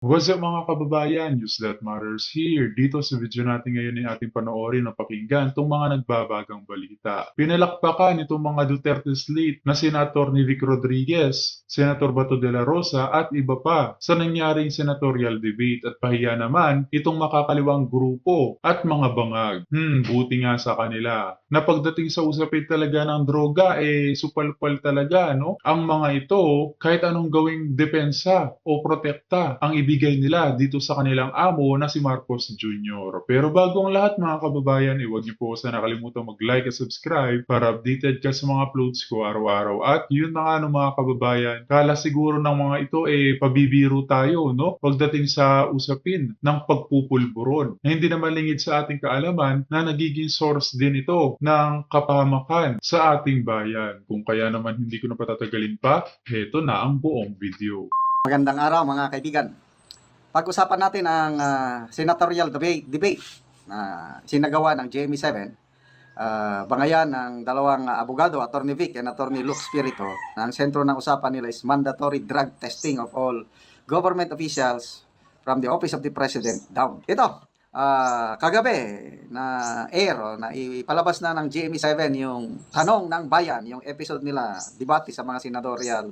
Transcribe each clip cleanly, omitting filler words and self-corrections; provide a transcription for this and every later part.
What's up mga kababayan? News That Matters here. Dito sa video natin ngayon ay ating panoorin at pakinggan itong mga nagbabagang balita. Pinalakpakan itong mga Duterte slate na Senator ni Vic Rodriguez, Senator Bato de la Rosa at iba pa sa nangyaring senatorial debate at pahiya naman itong makakaliwang grupo at mga bangag. Buti nga sa kanila. Na pagdating sa usapin talaga ng droga, supalpal talaga, no? Ang mga ito, kahit anong gawing depensa o protekta ang ibigay nila dito sa kanilang amo na si Marcos Jr. Pero bago ang lahat mga kababayan, huwag niyo po sana nakalimutan mag-like at subscribe para updated ka sa mga uploads ko araw-araw. At yun na nga no, mga kababayan, kala siguro ng mga ito pabibiro tayo, no? Pagdating sa usapin ng pagpupulburon na hindi naman lingid sa ating kaalaman na nagiging source din ito ng kapahamakan sa ating bayan. Kung kaya naman hindi ko na patatagalin pa, heto na ang buong video. Magandang araw mga kaibigan. Pag-usapan natin ang senatorial debate na sinagawa ng GMA7. Bangayan ng dalawang abogado, Attorney Vic and Attorney Luke Spirito. Ang sentro ng usapan nila is mandatory drug testing of all government officials from the office of the president down. Ito, kagabi na na ipalabas na ng GMA7 yung tanong ng bayan, yung episode nila, debate sa mga senatorial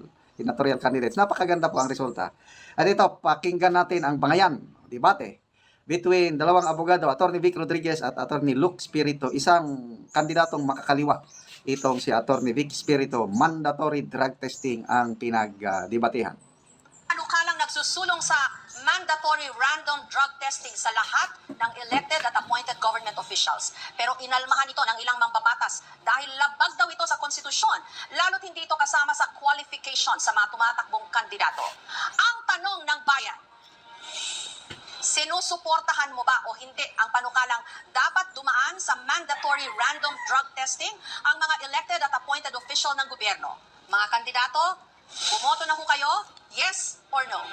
candidates. Napakaganda po ang resulta. At ito, pakinggan natin ang bangayan, debate between dalawang abogado, Attorney Vic Rodriguez at Attorney Luke Spirito, isang kandidatong makakaliwa. Itong si Attorney Vic Spirito, mandatory drug testing ang pinag-debatehan. Ano ka lang nagsusulong sa mandatory random drug testing sa lahat ng elected at appointed government officials. Pero inalmahan ito ng ilang mambabatas dahil labag daw ito sa konstitusyon, lalo't hindi ito kasama sa qualification sa mga tumatakbong kandidato. Ang tanong ng bayan, sinusuportahan mo ba o hindi ang panukalang dapat dumaan sa mandatory random drug testing ang mga elected at appointed official ng gobyerno? Mga kandidato, bumoto na ho kayo? Yes or no?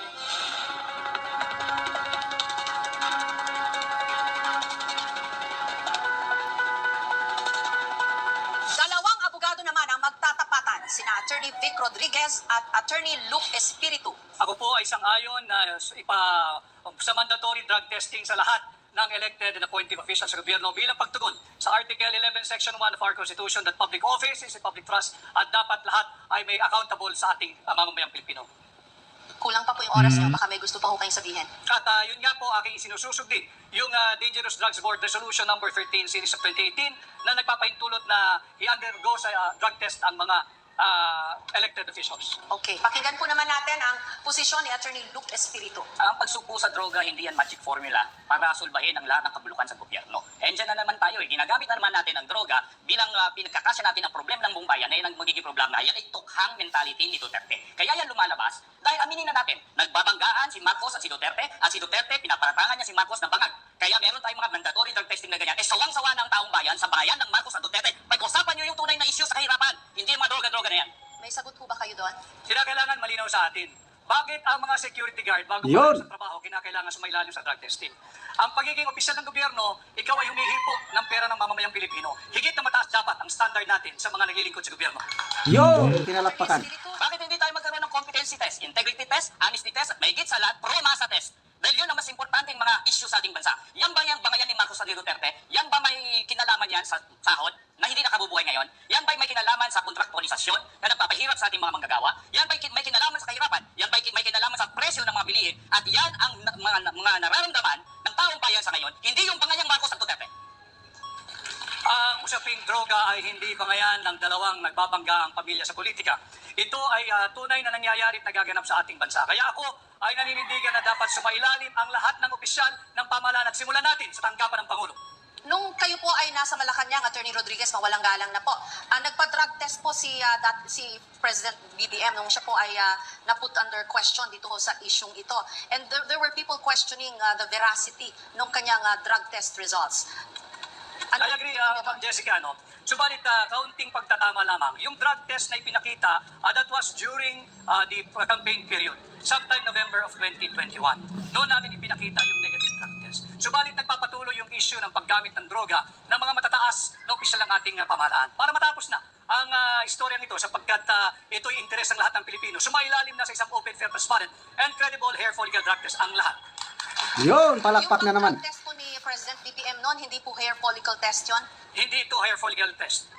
Dalawang abogado naman ang magtatapatan, sina Attorney Vic Rodriguez at Attorney Luke Espiritu. Ako po ay sang-ayon na sa mandatory drug testing sa lahat ng elected and appointed officials sa gobyerno bilang pagtugon sa Article 11, Section 1 of our Constitution that public office is a public trust at dapat lahat ay may accountable sa ating mamamayang Pilipino. Kulang pa po yung oras niyo, baka may gusto pa ho kayong sabihin. At yun nga po aking sinususog din, yung Dangerous Drugs Board Resolution number 13 series of 2018 na nagpapahintulot na i-undergo sa drug test ang mga elected officials. Okay, pakinggan po naman natin ang posisyon ni Attorney Luke Espiritu. Ang pagsuko sa droga, hindi yan magic formula para sulbahin ang lahat ng kabulukan sa gobyerno. And dyan na naman tayo, ginagamit na naman natin ang droga bilang pinagkakasya natin ang problema ng buong bayan na yan ang magiging problema. Yan ay tukhang mentality ni Duterte. Kaya yan lumalabas dahil aminin na natin, nagbabanggaan si Marcos at si Duterte pinaparatangan niya si Marcos ng bangag. Kaya meron tayong mga mandatory drug testing na ganyan. Sawang-sawa ng taong bayan sa bayan ng Marcos at Duterte. Pag-usapan nyo yung tunay na issue sa kahirapan, hindi yung mga droga-droga na yan. May sagot po ba kayo doon? Kinakailangan malinaw sa atin. Bakit ang mga security guard bago Yun. sa trabaho kinakailangan sumailalim sa drug testing? Ang pagiging opisyal ng gobyerno, ikaw ay humihipo ng pera ng mamamayang Pilipino. Higit na mataas dapat ang standard natin sa mga naglilingkod sa gobyerno. Yun, pinalakpakan. Espiritu, Bakit hindi tayo magkaroon ng competency test, integrity test, honesty test, at mahigit sa lahat, pro-masa test? Dahil yun ang mas importanteng mga issue sa ating bansa. Yan ba yung bangayan ni Marcos at ni Duterte? Yan ba may kinalaman yan sa sahod na hindi nakabubuhay ngayon? Yan ba may kinalaman sa kontraktualisasyon na nagpapahirap sa ating mga manggagawa? Yan ba may kinalaman sa kahirapan? Yan ba may kinalaman sa presyo ng mga bilihin? At yan ang mga nararamdaman ng taong bayan sa ngayon, hindi yung bangayang Marcos at Duterte. Ang usaping droga ay hindi bangayan ng dalawang nagbabangga ang pamilya sa politika. Ito ay tunay na nangyayari at nagaganap sa ating bansa. Kaya ako ay naninindigan na dapat sumailalim ang lahat ng opisyal ng pamahalaan at simulan natin sa tanggapan ng Pangulo. nung kayo po ay nasa Malacanang, Attorney Rodriguez, mawalang galang na po, nagpa-drug test po si President BBM nung siya po ay na-put under question dito ho sa isyung ito. And there were people questioning the veracity ng kanyang drug test results. I agree, Ma'am Jessica, no? Subalit, kaunting pagtatama lamang. Yung drug test na ipinakita, that was during the campaign period, sometime November of 2021. Doon namin ipinakita yung negative drug test. Subalit, nagpapatuloy yung issue ng paggamit ng droga ng mga matataas na opisyal ng ating pamahalaan. Para matapos na ang istorya nito sapagkat ito'y interes ng lahat ng Pilipino. Sumailalim na sa isang open, fair, transparent, and credible hair follicle drug test ang lahat. Yun, palakpak na Yung naman. drug test po ni President BBM noon, hindi po hair follicle test yon. Hindi ito hair follicle test.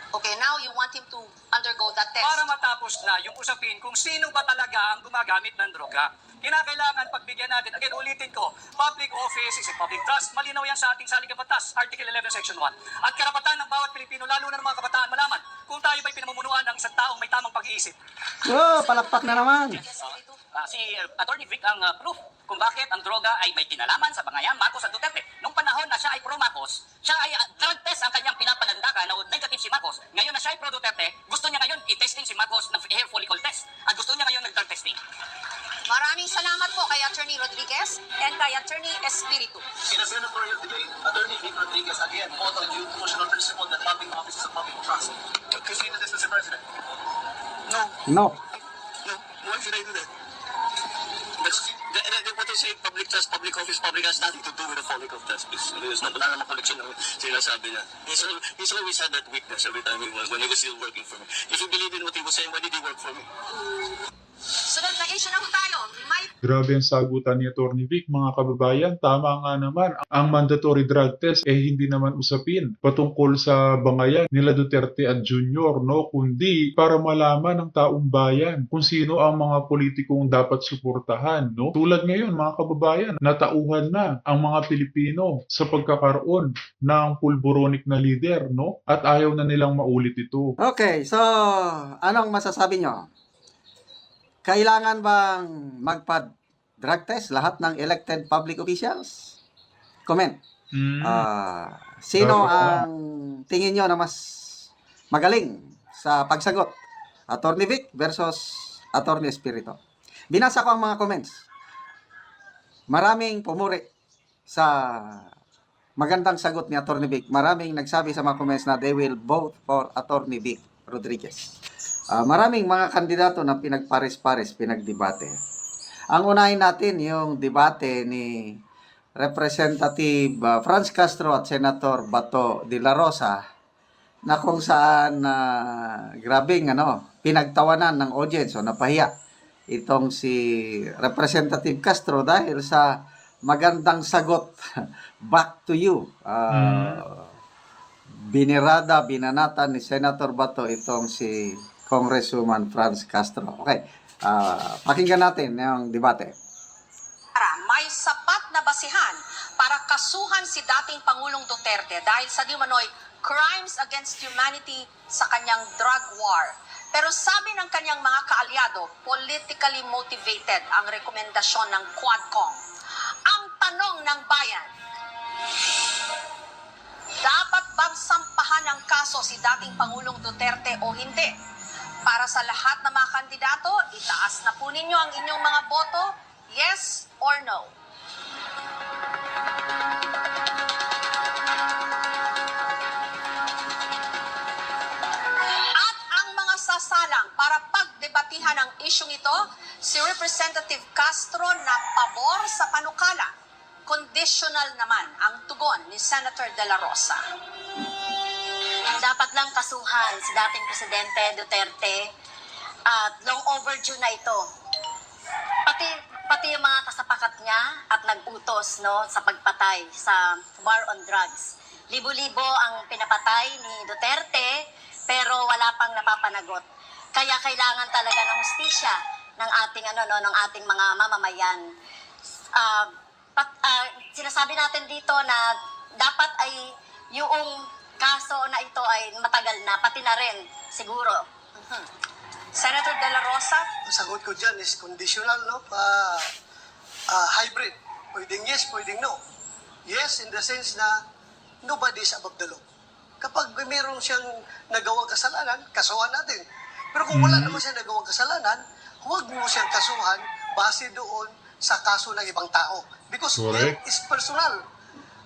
Okay, now you want him to undergo that test. Para matapos na yung usapin kung sino ba talaga ang gumagamit ng droga. Kinakailangan pagbigyan natin, again ulitin ko, public office is a public trust, malinaw yan sa ating saligang batas, Article 11, Section 1. At karapatan ng bawat Pilipino, lalo na ng mga kabataan, malaman kung tayo ba'y pinamumunuan ng isang taong may tamang pag-iisip. Oh, palakpak na naman. Si Attorney Vic ang proof kung bakit ang droga ay may kinalaman sa bangayan Marcos at Duterte. Nung panahon na siya ay pro Marcos, siya ay drug test ang kanyang pinapalandakan na negative si Marcos. Ngayon na siya ay pro Duterte, gusto niya ngayon i-testing si Marcos ng hair follicle test. At gusto niya ngayon nag-drug testing. Maraming salamat po kay Attorney Rodriguez and kay Attorney Espiritu. In a senatorial debate, Attorney Vic Rodriguez again fought on the constitutional principle that public office is a public trust. Could you say this, Mr. President? No. No. No. Why should I do that? What they say, public trust, public office, public has nothing to do with the follicle test. There's no, wala namang connection ng sinasabi niya. He's always had that weakness every time when he was still working for me. If you believe in what he was saying, why did he work for me? Sunod na issue na po tayo. May Grabe ang sagutan ni Atty. Vic, mga kababayan. Tama nga naman, ang mandatory drug test hindi naman usapin patungkol sa bangayan nila Duterte at Junior, no? Kundi para malaman ng taong bayan kung sino ang mga politikong dapat suportahan, no? Tulad ngayon, mga kababayan, natauhan na ang mga Pilipino sa pagkakaroon ng pulboronic na leader, no? At ayaw na nilang maulit ito. Okay, so anong masasabi nyo? Kailangan bang magpa-drug test lahat ng elected public officials? Comment. Sino Dapat na. ang tingin nyo na mas magaling sa pagsagot? Attorney Vic versus Attorney Espiritu. Binasa ko ang mga comments. Maraming pumuri sa magandang sagot ni Attorney Vic. Maraming nagsabi sa mga comments na they will vote for Attorney Vic Rodriguez. Maraming mga kandidato na pinagpares-pares, pinagdebate. Ang unahin natin yung debate ni Representative Franz Castro at Senator Bato de la Rosa na kung saan grabing pinagtawanan ng audience o napahiya itong si Representative Castro dahil sa magandang sagot. Back to you. Binanatan ni Senator Bato itong si Congresswoman Franz Castro. Okay, pakinggan natin yung debate. may sapat na basihan para kasuhan si dating Pangulong Duterte dahil sa di umano'y crimes against humanity sa kanyang drug war. Pero sabi ng kanyang mga kaalyado, politically motivated ang rekomendasyon ng Quadcom. Ang tanong ng bayan, dapat bang sampahan ng kaso si dating Pangulong Duterte o hindi? Para sa lahat ng mga kandidato, itaas na po ninyo ang inyong mga boto, yes or no. At ang mga sasalang para pagdebatihan ang isyong ito, si Representative Castro na pabor sa panukala. Conditional naman ang tugon ni Senator De La Rosa. Dapat lang kasuhan si dating Presidente Duterte at long overdue na ito. Pati yung mga kasapakat niya at nag-utos sa pagpatay sa war on drugs. Libo-libo ang pinapatay ni Duterte pero wala pang napapanagot. Kaya kailangan talaga ng hustisya ng ating ng ating mga mamamayan. Sinasabi natin dito na dapat ay yung kaso na ito ay matagal na, pati na rin, siguro. Senator De La Rosa? Ang sagot ko dyan is conditional, hybrid. Pwedeng yes, pwedeng no. Yes, in the sense na nobody is above the law. Kapag mayroon siyang nagawang kasalanan, kasuhan natin. Pero kung wala naman siyang nagawang kasalanan, huwag mo siyang kasuhan base doon sa kaso ng ibang tao. Because it is personal.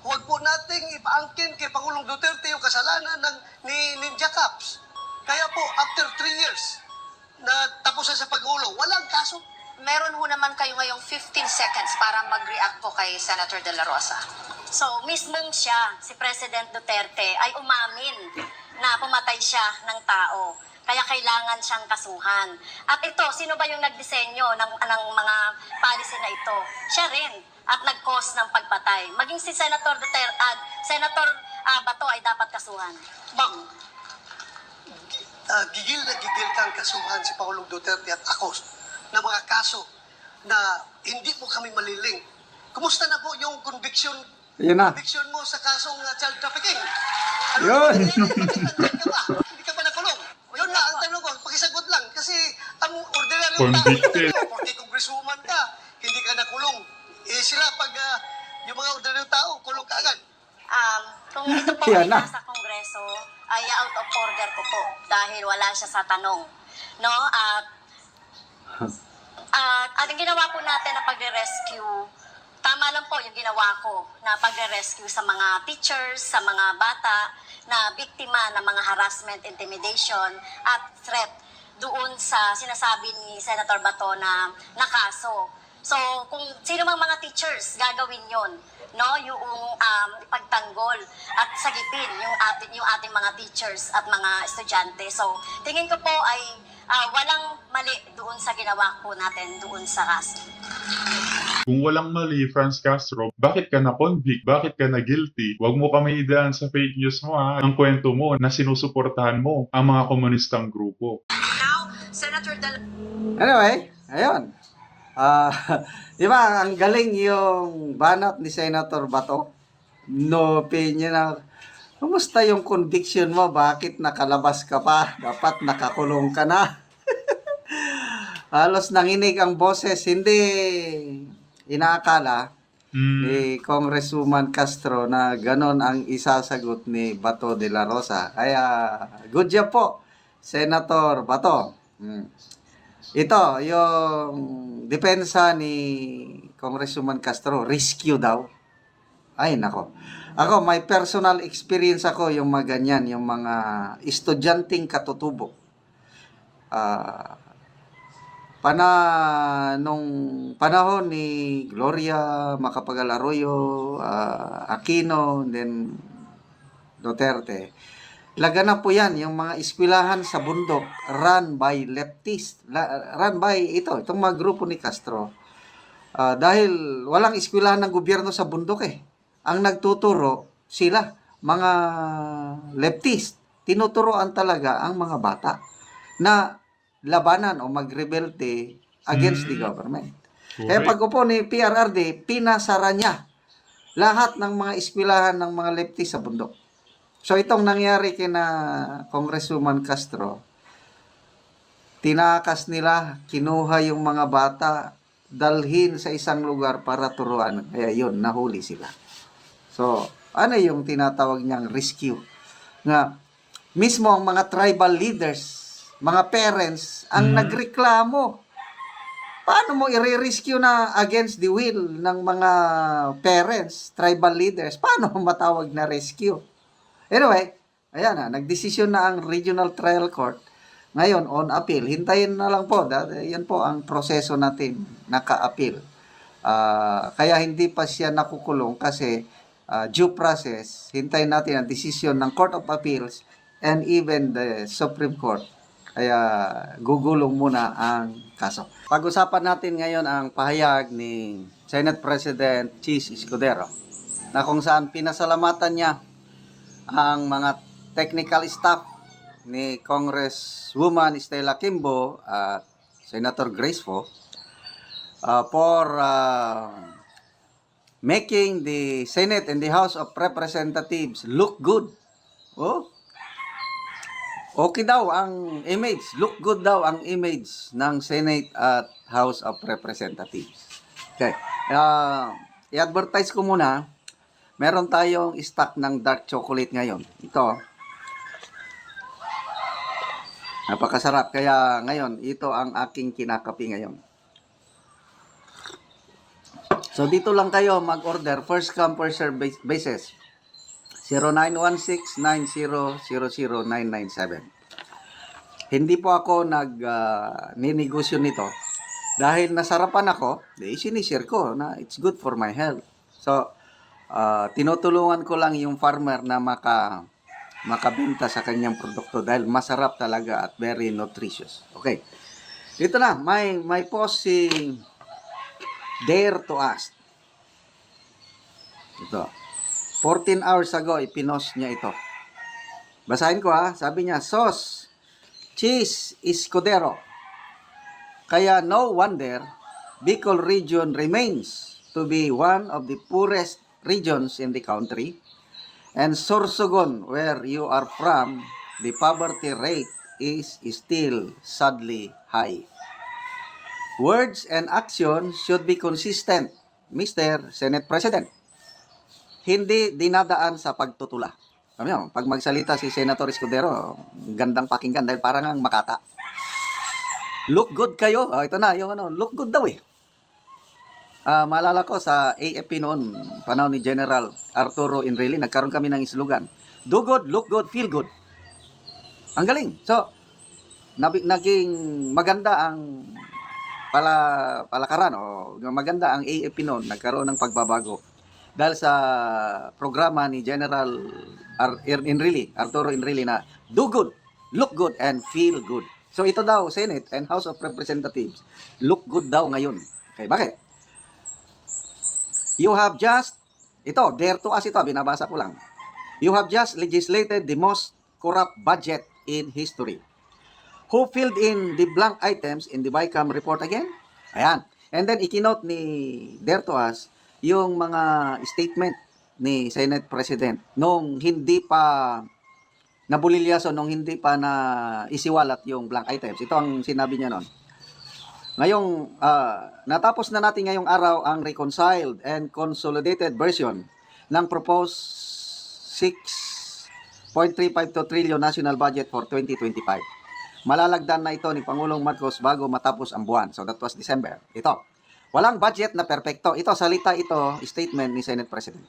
Huwag po nating ipaangkin kay Pangulong Duterte yung kasalanan ni Ninja Caps. Kaya po, after 3 years na tapos sa pag-ulo, walang kaso. Meron ho naman kayo ngayong 15 seconds para mag-react po kay Senator De La Rosa. So, mismong siya, si President Duterte, ay umamin na pumatay siya ng tao. Kaya kailangan siyang kasuhan. At ito, sino ba yung nagdisenyo ng mga policy na ito? Siya rin. At nag-cause ng pagpatay. Maging si Senator Duterte at Senator Bato ay dapat kasuhan. Ma'am, gigil na gigil kang kasuhan si Pangulong Duterte at ako na mga kaso na hindi mo kami maliling. Kumusta na po yung conviction Yun na. mo sa kasong child trafficking? Ano Yun. Hindi ka ba nakulong? Yun na, ang tanong ko, pakisagot lang. Kasi ang ordinaryo Convicted. tao, porque congresswoman ka, hindi ka nakulong. Sila pag yung mga ordinaryo tao, kulong ka agad. Kung ito po Yan ay na. nasa Kongreso, ay out of order ko po dahil wala siya sa tanong. No? At ang ginawa po natin na pagre-rescue, tama lang po yung ginawa ko na pagre-rescue sa mga teachers, sa mga bata na biktima ng mga harassment, intimidation at threat doon sa sinasabi ni Senator Bato na kaso. So, kung sino mang mga teachers gagawin yon, no, yung pagtanggol at sagipin yung ating mga teachers at mga estudyante. So, tingin ko po ay walang mali doon sa ginawa po natin doon sa kaso. Kung walang mali, Franz Castro, bakit ka na-convict? Bakit ka na-guilty? Huwag mo kami idaan sa fake news mo ha. Ang kwento mo na sinusuportahan mo ang mga komunistang grupo. Now, Senator Anyway, ayun. Di ba, ang galing yung banat ni Senator Bato? No opinion na, kumusta yung conviction mo? Bakit nakalabas ka pa? Dapat nakakulong ka na. Halos nanginig ang boses. Hindi inaakala ni Congresswoman Castro na ganon ang isasagot ni Bato de la Rosa. Kaya, good job po, Senator Bato. Ito, yung depensa ni Congresswoman Castro, rescue daw. Ay, nako. Ako, may personal experience ako yung mga ganyan, yung mga estudyanteng katutubo. Nung panahon ni Gloria Macapagal Arroyo, Aquino, then Duterte, laganap po yan, yung mga eskwelahan sa bundok, run by leftist, run by itong mga grupo ni Castro. Dahil walang eskwelahan ng gobyerno sa bundok ang nagtuturo sila, mga leftist. Tinuturoan talaga ang mga bata na labanan o magrebelte against the government. Kaya pag upo ni PRRD, pinasara niya lahat ng mga eskwelahan ng mga leftist sa bundok. So itong nangyari kina Congresswoman Castro, tinakas nila, kinuha yung mga bata, dalhin sa isang lugar para turuan. Kaya yun, nahuli sila. So, ano yung tinatawag niyang rescue? Nga, mismo ang mga tribal leaders, mga parents, ang nagreklamo. Paano mo i-rescue na against the will ng mga parents, tribal leaders? Paano matawag na rescue? Anyway, ayan na, nagdesisyon na ang Regional Trial Court. Ngayon, on appeal. Hintayin na lang po. Yan po ang proseso natin, naka-appeal. Kaya hindi pa siya nakukulong kasi due process, hintayin natin ang desisyon ng Court of Appeals and even the Supreme Court. Kaya gugulong muna ang kaso. Pag-usapan natin ngayon ang pahayag ni Senate President Chis Escudero na kung saan pinasalamatan niya ang mga technical staff ni Congresswoman Stella Kimbo at Senator Grace Poe for making the Senate and the House of Representatives look good. Okay daw ang image, look good daw ang image ng Senate at House of Representatives. Okay. I-advertise ko muna. Meron tayong stock ng dark chocolate ngayon. Ito. Napakasarap. Kaya ngayon, ito ang aking kinakapi ngayon. So, dito lang kayo mag-order. First come, first serve basis. 0916-9000-997. Hindi po ako ninegosyo nito. Dahil nasarapan ako, sinishare ko na it's good for my health. So, tinutulungan ko lang yung farmer na makabenta sa kanyang produkto dahil masarap talaga at very nutritious. Okay. Dito na, may post si Dare to Ask. Ito. 14 hours ago, ipinost niya ito. Basahin ko ha. Sabi niya, sauce, cheese, escudero. Kaya no wonder, Bicol region remains to be one of the poorest regions in the country. And Sorsogon, where you are from, the poverty rate is still sadly high. Words and actions should be consistent, Mr. Senate President. Hindi dinadaan sa pagtutula. Sabi niyo, pag magsalita si Senator Escudero, gandang pakinggan dahil parang ang makata. Look good kayo. Ito na, yung look good daw eh. Maalala ko sa AFP noon, panahon ni General Arturo Enrile, nagkaroon kami ng slogan, do good, look good, feel good. Ang galing. So, naging maganda ang palakaran o maganda ang AFP noon, nagkaroon ng pagbabago. Dahil sa programa ni General Enrile, Arturo Enrile na do good, look good, and feel good. So, ito daw, Senate and House of Representatives, look good daw ngayon. Okay, bakit? You have just, ito, dare to ask ito, binabasa ko lang. You have just legislated the most corrupt budget in history. Who filled in the blank items in the BICAM report again? Ayan. And then, ikinote ni dare to ask yung mga statement ni Senate President nung hindi pa nabulilyaso, nung hindi pa na isiwalat yung blank items. Ito ang sinabi niya noon. Ngayong, natapos na natin ngayong araw ang reconciled and consolidated version ng proposed 6.352 trillion national budget for 2025. Malalagdan na ito ni Pangulong Marcos bago matapos ang buwan. So that was December. Ito, walang budget na perpekto. Ito, salita ito, statement ni Senate President.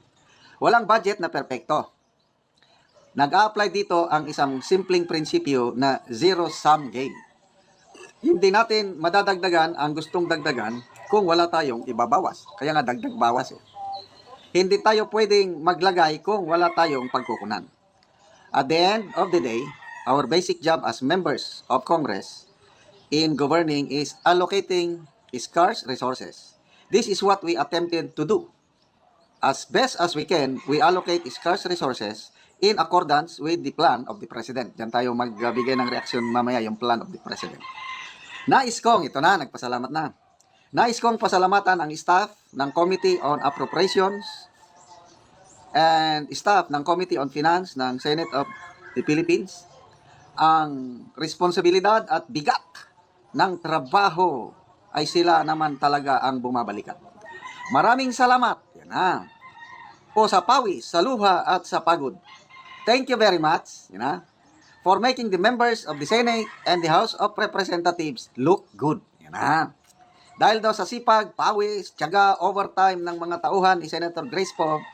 Walang budget na perpekto. Nag-a-apply dito ang isang simpleng prinsipyo na zero-sum game. Hindi natin madadagdagan ang gustong dagdagan kung wala tayong ibabawas. Kaya nga dagdag bawas eh. Hindi tayo pwedeng maglagay kung wala tayong pagkukunan. At the end of the day, our basic job as members of Congress in governing is allocating scarce resources. This is what we attempted to do. As best as we can, we allocate scarce resources in accordance with the plan of the President. Diyan tayo magbigay ng reaksyon mamaya, yung plan of the President. Nais kong, ito na, nagpasalamat na. Nais kong pasalamatan ang staff ng Committee on Appropriations and staff ng Committee on Finance ng Senate of the Philippines. Ang responsibilidad at bigat ng trabaho ay sila naman talaga ang bumabalikan. Maraming salamat. Yan na. Po sa pawis, sa luha at sa pagod. Thank you very much. Yan na. For making the members of the Senate and the House of Representatives look good. Yan na. Dahil daw sa sipag, pawis, tiyaga, overtime ng mga tauhan ni Senator Grace Poe,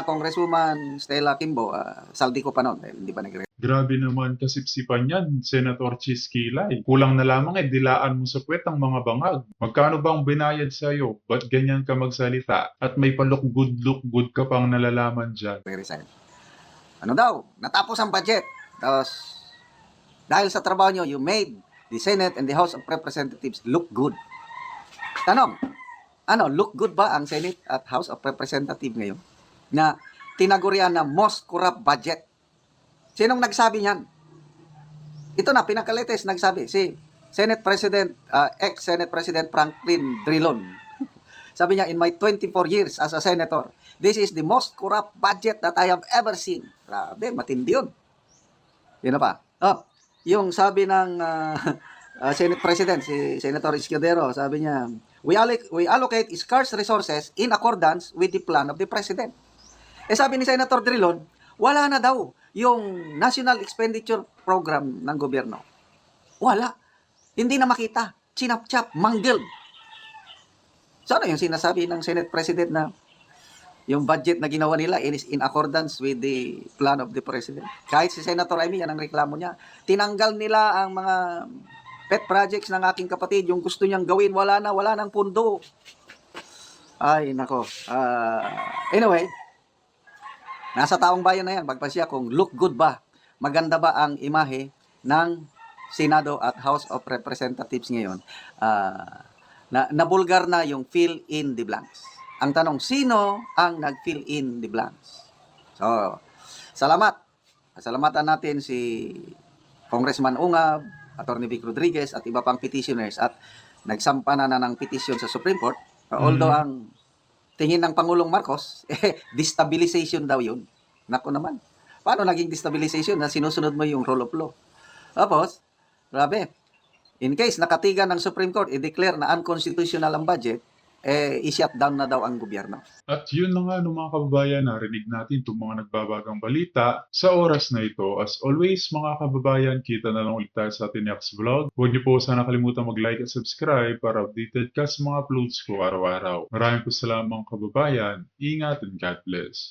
Congresswoman Stella Kimbo, saldi ko pa noon, hindi pa nagre. Grabe naman kasipsipan yan, Senator Chis Kilay. Kulang na lamang dilaan mo sa puwet ang mga bangag. Magkano bang binayad sa'yo? Ba't ganyan ka magsalita? At may look good ka pang nalalaman dyan. Resign. Ano daw? Natapos ang budget. Tapos, dahil sa trabaho nyo, you made the Senate and the House of Representatives look good. Tanong, look good ba ang Senate at House of Representatives ngayon? Na tinagurian na most corrupt budget. Sinong nagsabi niyan? Ito na, pinakalites nagsabi. Si Senate President, ex-Senate President Franklin Drilon. Sabi niya, in my 24 years as a senator, this is the most corrupt budget that I have ever seen. Grabe, matindi yun. Yun na pa. Yung sabi ng Senate President, si Senator Escudero, sabi niya, we allocate scarce resources in accordance with the plan of the President. Sabi ni Senator Drilon, wala na daw yung National Expenditure Program ng gobyerno. Wala. Hindi na makita. Chinap-chap, mangled. So ano yung sinasabi ng Senate President na yung budget na ginawa nila is in accordance with the plan of the President? Kahit si Senator Amy, yan ang reklamo niya. Tinanggal nila ang mga pet projects ng aking kapatid. Yung gusto niyang gawin, wala nang pundo. Ay, nako. Anyway, Nasa taong bayan na yan, magpasya kung look good ba, maganda ba ang imahe ng Senado at House of Representatives ngayon. Nabulgar na yung fill in the blanks. Ang tanong, sino ang nag-fill in the blanks? So, salamat. Salamatan natin si Congressman Ungab, Attorney Vic Rodriguez at iba pang petitioners at nagsampa na ng petition sa Supreme Court. Although ang tingin ng Pangulong Marcos, destabilization daw yun. Naku naman. Paano naging destabilization na sinusunod mo yung rule of law? Tapos, grabe. In case nakatigan ng Supreme Court, i-declare na unconstitutional ang budget, i-shut down na daw ang gobyerno. At yun na nga mga kababayan, narinig natin itong mga nagbabagang balita sa oras na ito. As always mga kababayan, kita na lang ulit tayo sa ating next vlog. Huwag niyo po sana kalimutan mag-like at subscribe para updated ka sa mga uploads ko araw-araw. Maraming po salamat mga kababayan. Ingat and God bless.